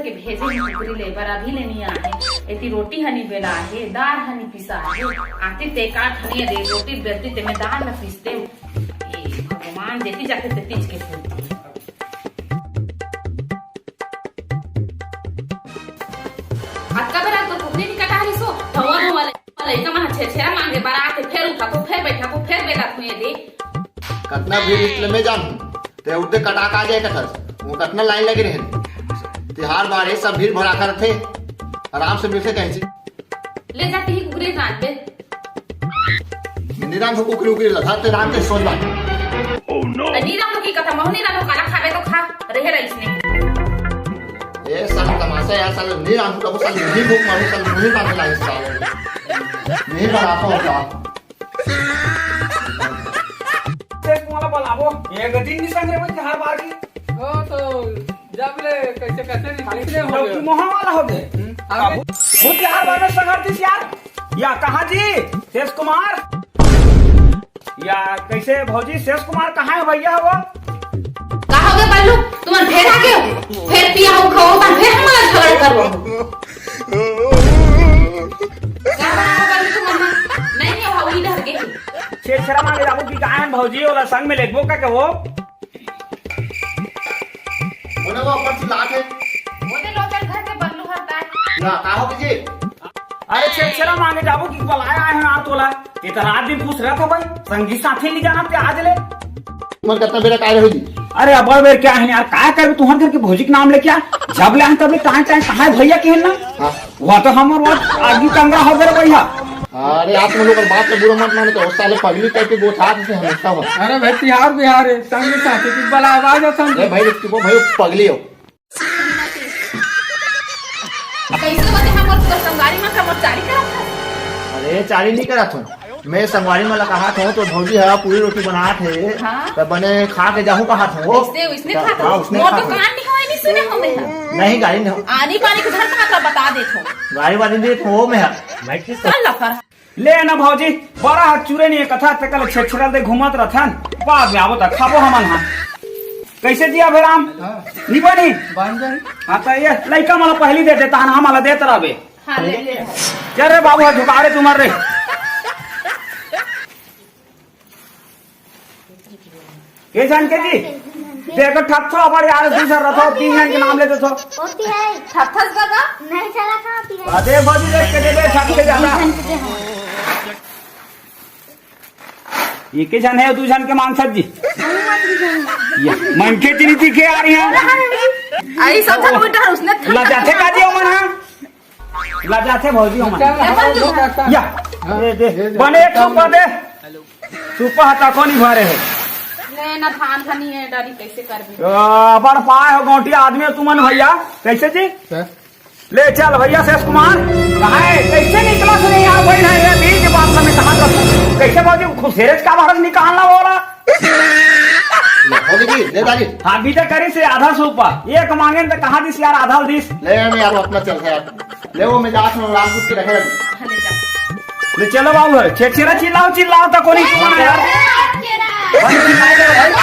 के भेजे नौकरी ले बर अभी ले नहीं आए। एती रोटी हनी बेला है, दाल हनी पिसा है, आती ते काट हनी दे रोटी बेलती ते मैं दाल न पीसते। भगवान देती जाके ते तीज के फूल अक्का बेरा तो कुकरी नहीं कटा रही सो भगवान वाले लइका मन छेछेरा मांगे बारात फिर उठा तो फिर बैठा तो फिर बेला तुए दे कतना भी इसले में जान ते उठे कटा का जाए कथस वो कतना लाइन लगे रहे तिहार बारे सब भीड़ भड़ा कर थे आराम से मिलसे कहीं ले जाती ही कुकरी रात पे निराम को कुकरी उकरी लगा ते राम के सोच बात ओह नो निराम की कथा मोहनी राम खाना खावे तो खा रहे रईस ने ये साल तमाशा यार साल निराम को साल नहीं भूख मारू साल नहीं बात लाई साल नहीं बड़ा हो जा तुम्हाला बोलावो ये गती नहीं संग रे भाई हर बार की हो तो जब ले कैसे निकले हो तो मोहा वाला हो गए वो हर बार में संगरती यार या कहां जी शेष कुमार या कैसे भौजी शेष कुमार कहां है भैया वो कहा हो गए बल्लू तुम फिर आ गए फिर पिया हो खाओ बन फिर हमारा झगड़ा करबो क्या बना बल्लू तुम नहीं है वो इधर के छेछरा मांगे जाबो की कहां है भौजी वाला संग में लेगबो का वो ओने वो ऊपर से लाके मोटे लोग घर के बल्लू हरता है ना का हो जी अरे छेछरा मांगे जाबो की बुलाया है ना तोला ये तो रात दिन पूछ रहा था भाई संगी साथी नहीं जाना ते आज ले मन कितना बेटा काय रही अरे अब बेर क्या है यार काय कर तुहर घर के भौजी के नाम ले क्या जब ले तब ले कहां भैया के है ना हां वो तो हमर वो आगे कंगा हो गए भैया अरे आप लोग बात से बुरा मत मानो तो साले पगली करके गोठात से हमेशा हो अरे भाई तिहार बिहार है संग साथी की बला आवाज आता अरे भाई इसको भाई पगली हो कैसे बने हमर संगारी में कर्मचारी करत है अरे चाली नहीं करा था मैं संगवारी में कहा था तो भौजी है पूरी रोटी बना थे तो बने खा के जाऊं कहा था वो उसने खा था मोर तो कान नहीं होए नहीं सुने हमें नहीं गाड़ी नहीं आनी पानी के घर कहां का बता देथो गाड़ी वाली दे तो मैं भाई किस चल लफर ले ना भौजी बड़ा हाथ चूरे नहीं कथा तकल छेछरा दे घुमत रहथन बाद में आवत खाबो हमन हां कैसे दिया भराम निबनी बन जाए हां तो ये लइका मला पहली दे देता हम मला देत रहबे हां ले ले चल रे बाबू झुका रे तुम्हार रे ये जान के जी देखो ठप्पो बड़े यार दूसरा रथो तीन जन के नाम ले दो होती है ठथस बाबा नहीं चला कहाँ पी रहे अरे भौजी देख के दे ठप के जाना ये के जन है दू जन के मांग सब्जी या मन के चिनी तीखे आ रही है आई सब थक बेटा उसने ला जाते काजी हो मन हां ला जाते भौजी हो मन या दे बने एक सुपा दे सुपा हटा कोनी भरे है ले ना थान थानी है डरी कैसे करबे बड़ पाए हो गौटी आदमी तुमन भैया कैसे जी ले चल भैया शेष कुमार कहा है कैसे निकला सुने यहाँ भाई है ये बीच बात में कहा कैसे बाजी खुशेरज का भारत निकालना बोला होगी जी ले दादी हाँ बीते करी से आधा सूपा एक मांगे तो कहा दिस यार आधा दिस ले मैं यार अपना चल है ले वो मैं जात में राम कुछ के रखे ले जा ले चलो बाबू छेछेरा चिल्लाओ तो कोनी यार चिल्लाए दे भाई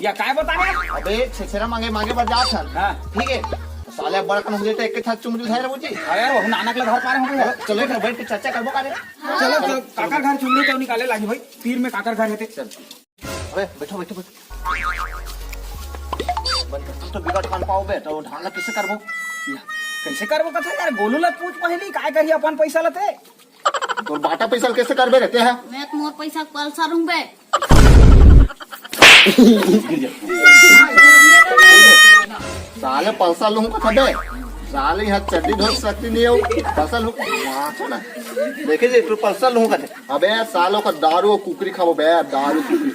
या काय बताने अबे छेछरा मांगे मांगे बार जात हन हां ठीक है साले बड़ा कन हो जाते एक के साथ चुमरी उठाए रे जी अरे वो नानक ले घर पारे हो चलो इधर बैठ के चर्चा करबो का रे चलो काकर घर चुमड़ी तो निकाले लागी भाई तीर में काकर घर हेते चल अबे बैठो बैठो बंद तो बिगड़ खान पाओ बे तो ढालना कैसे करबो कैसे करबो कथा यार गोलू ला पूछ पहली काय कही अपन पैसा लते तो बाटा पैसा कैसे करबे रहते हैं मैं तो मोर पैसा पल्सर हूँ बे साले पल्सर लूं का खबे साले यहाँ चड्डी ढोल सकती नहीं हो पल्सर लूं वहाँ ना देखे जी तू पल्सर लूं का अबे सालों का दारू कुकरी खाओ बे दारू कुकरी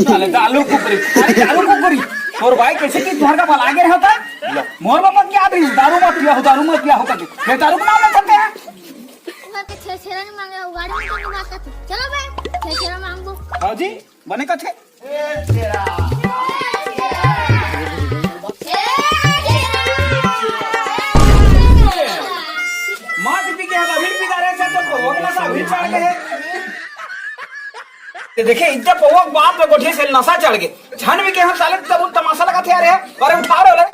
साले दालू कुकरी अरे दालू कुकरी और भाई कैसे की घर का भला आगे होता मोर बाबा क्या आदमी दारू मत पिया हो करके दारू का नाम ले सकते हैं के छेछेरा नहीं मांगे गाड़ी में तो नहीं चलो बे छेछरा मांगो हाँ जी बने का थे माँ पी के हम अभी पी रहे थे तो भगवान सा अभी चढ़ गए देखिए इतना पवक बाप में गोठी से नशा चढ़ गए झन भी के हम साले तब तमाशा लगा थे अरे अरे उठा रहे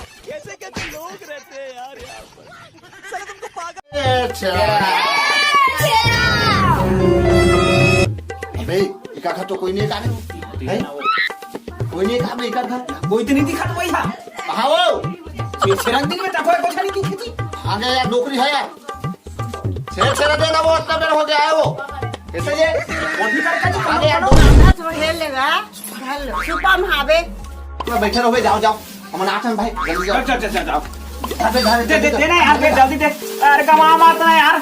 अबे इका खा तो कोई नहीं काने है कोई नहीं खा बे इका खा कोई तो नहीं दिखा तो वही था कहां वो ये छिरंग दिन में तको को छनी की खेती आगे यार नौकरी है यार छेड़ा देना वो इतना देर हो गया है वो कैसे ये मोटी करके आगे यार मैं बैठे रहो जाओ जाओ हम नाचन भाई जल्दी जाओ चल चल चल जाओ दे दे ना यार जल्दी दे अरे कमा मत ना यार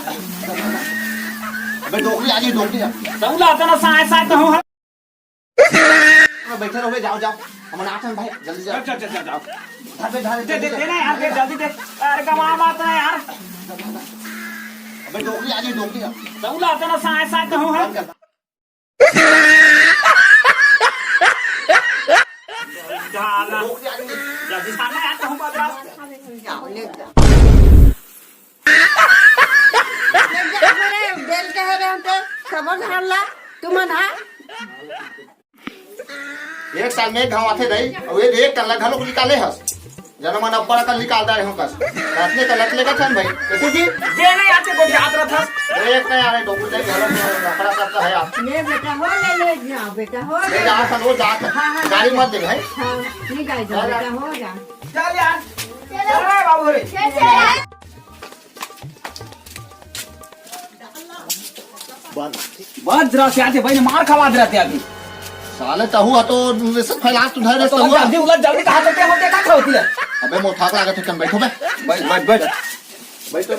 अबे नौकरी आ गई नौकरी चौला तो ना साए साए तो हूं मैं बैठे रहो जाओ जाओ हम नाचन भाई जल्दी जाओ चल चल चल जाओ दे दे ना यार जल्दी दे अरे कमा मत ना यार अबे नौकरी आ गई नौकरी चौला तो ना साए साए तो हूं नौकरी आ गई जल्दी खाना यार तो हूं बदरास एक साल में गाँव आते रही और एक कल घरों को निकाले हस जन्म मन अब्बड़ कल निकालता रहे कस रातने का लत लेगा थन भाई कैसे जी दे नहीं आते को याद रहा था एक नहीं आ रहे डॉक्टर जाए घरों में लफड़ा करता है आप ले बेटा हो ले जाओ बेटा हो ले जा सन वो जा गाड़ी मत दे भाई हाँ नहीं गाय जाओ बेटा हो जा चल यार चल रे बाबू रे बस जरा से आते भाई ने मार खवा दे रहते अभी साले तहुआ तो सब फैला तू धरे तो तहुआ जल्दी उलट जल्दी कहां चलते हम देखा था होती है अबे मो थाक लागत है बैठो बे बैठ बैठ बैठ बैठो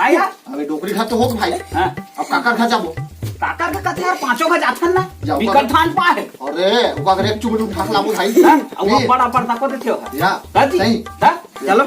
आया अबे डोकरी खा तो हो भाई हां अब काकर खा जाबो काका का कहते यार पांचों का जाथन ना जाओ विकट थान पा है अरे ओका करे एक चुबड़ू ठाक लाबो भाई हां वो बड़ा पड़ता को देते हो या सही हां चलो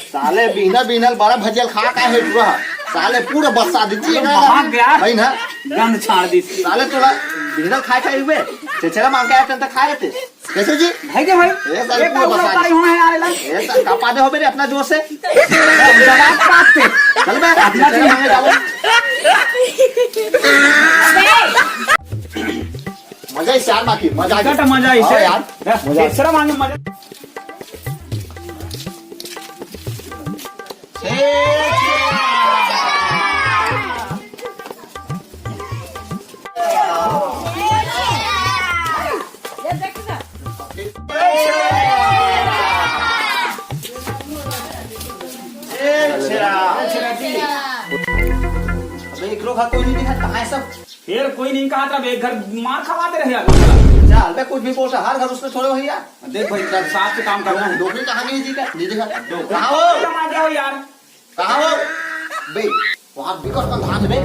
साले बिना बिनल बड़ा भजियल खा का है पूरा साले पूरा बसा दीजिए भाग गया भाई ना गंद छाड़ दी साले तोला बिनल खाए खाए हुए चेचरा मांग के आते तो खाए थे कैसे जी है क्या भाई ये साले एक पूरा का बसा उतारी हुए हैं यार ला ये कपा दे हो मेरे अपना जोर से जवाब पाते चल बे अपना चीज मांगे जाओ मजा ही यार बाकी मजा आ का मजा हाँ इसे यार मजा तीसरा मांगे मजा कोई नहीं दिखा कहाँ है सब फिर कोई नहीं कहा था घर मार खवाते रहे अभी चल बे कुछ भी बोलता हर घर उसमें छोड़ो भैया देख भाई चल साथ से काम करना है डोकरी कहाँ नहीं जी का नहीं दिखा कहाँ हो कमा जाओ यार कहाँ हो बे वहाँ बिकट का धान है बे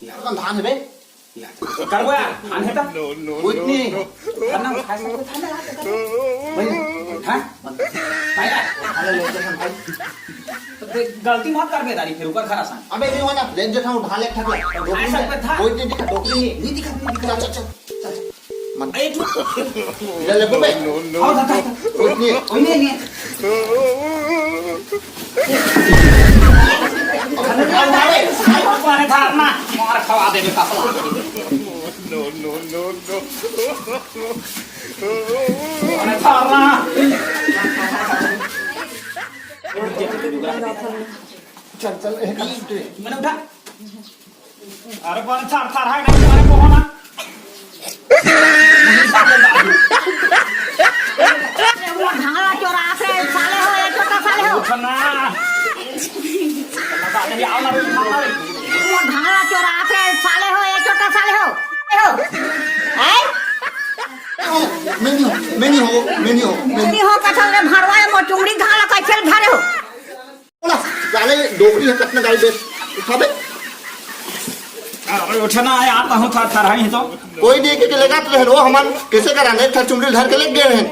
का धान है बे करबो यार आने था कुछ नहीं करना खाए सकते थाने भाई हां भाई अरे ले जा भाई गलती मत कर बेदारी फिर ऊपर खरा सान अबे नहीं होना ले जा उठा ले ठक डोकरी ऐसा पे था कोई नहीं दिखा डोकरी नहीं दिखा चल चल चल मन ए तू ले ले बे आओ था कोई नहीं कोई नहीं अरे था ना मार खवा दे का अरे था ना चल चल मैंने उठा अरे कौन छाड़ छाड़ है नहीं तुम्हारे को होना वो ढंगरा चोरा से साले हो या छोटा साले हो उठना नहीं आओ ना वो ढंगरा चोरा से साले हो या छोटा साले हो हैं नहीं हो नहीं हो कथन रे भरवा मो चुंगड़ी घाला कैसे घरे हो साले डोकरी है कितना गाड़ी बेच उठा बे अरे उठना है आता हूँ थर थर है तो कोई नहीं के लगा तो रहो हमन कैसे कराने था चुंगड़ी धर के ले गए हैं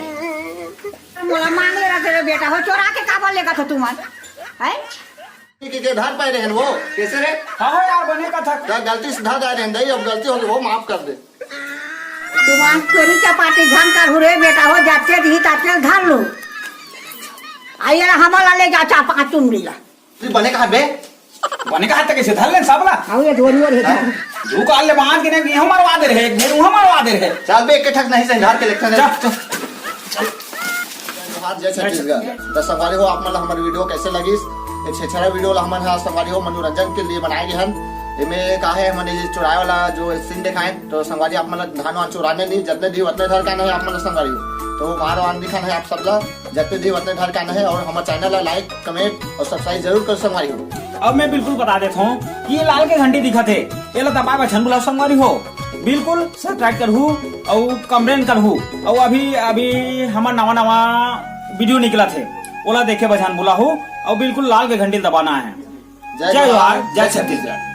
मोला मांगे रखे रे बेटा हो चोरा के का बोल लेगा था तुमान हैं के धार पाए रहे वो कैसे रे? हाँ यार बने का था। क्या गलती से धार आए रहे अब गलती होगी वो माफ कर दे। तुम्हारी तेरी चपाटी झान कर हुरे बेटा हो जाते दी ताते धान लो आइए हमारा ले जा चापा तुम लीला तू बने कहा बे? बने का हाथ तक कैसे धर ले सबला आओ ये जोरी और है झू काल ले बांध के नहीं हम मरवा दे रहे मेरे वहां मरवा दे रहे। चल बे एक ठक नहीं से धार के इलेक्शन है। चल हाथ जय छत्तीसगढ़। तो संगवारी हो आप मन हमारी वीडियो कैसे लगी? एक छेछरा वीडियो हमन हा संगवारी हो मनोरंजन के लिए बनाए गए हम। इनमें का है मैंने ये चुराए वाला जो सीन दिखाए तो संगवारी आप मतलब धान वान चुराने नहीं जितने दी उतने धर का नहीं आप मतलब संगवारी हो तो मार वान दिखाना है आप सब ला जितने दी उतने धर का नहीं और हमारे चैनल लाइक कमेंट और सब्सक्राइब जरूर कर संगवारी हो। अब मैं बिल्कुल बता देता हूँ ये लाल के घंटी दिखा थे ये ला दबाए बछन बुलाओ संगवारी हो बिल्कुल सब्सक्राइब करहू और कमेंट करहू और अभी हमारा नवा वीडियो निकला थे ओला देखे बछन बुलाहू और बिल्कुल लाल के घंटी दबाना है। जय जवाहर जय छत्तीसगढ़।